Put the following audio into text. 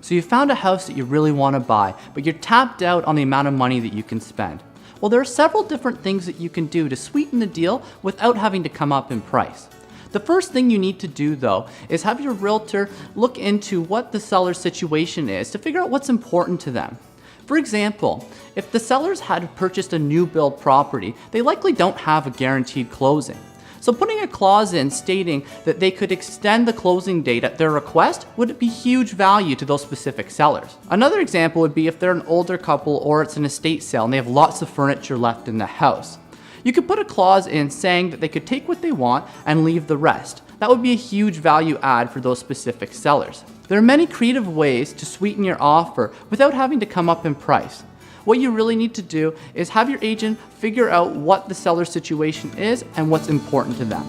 So you found a house that you really want to buy, but you're tapped out on the amount of money that you can spend. Well, there are several different things that you can do to sweeten the deal without having to come up in price. The first thing you need to do though is have your realtor look into what the seller's situation is to figure out what's important to them. For example, if the sellers had purchased a new build property, they likely don't have a guaranteed closing. So putting a clause in stating that they could extend the closing date at their request would be huge value to those specific sellers. Another example would be if they're an older couple or it's an estate sale and they have lots of furniture left in the house. You could put a clause in saying that they could take what they want and leave the rest. That would be a huge value add for those specific sellers. There are many creative ways to sweeten your offer without having to come up in price. What you really need to do is have your agent figure out what the seller's situation is and what's important to them.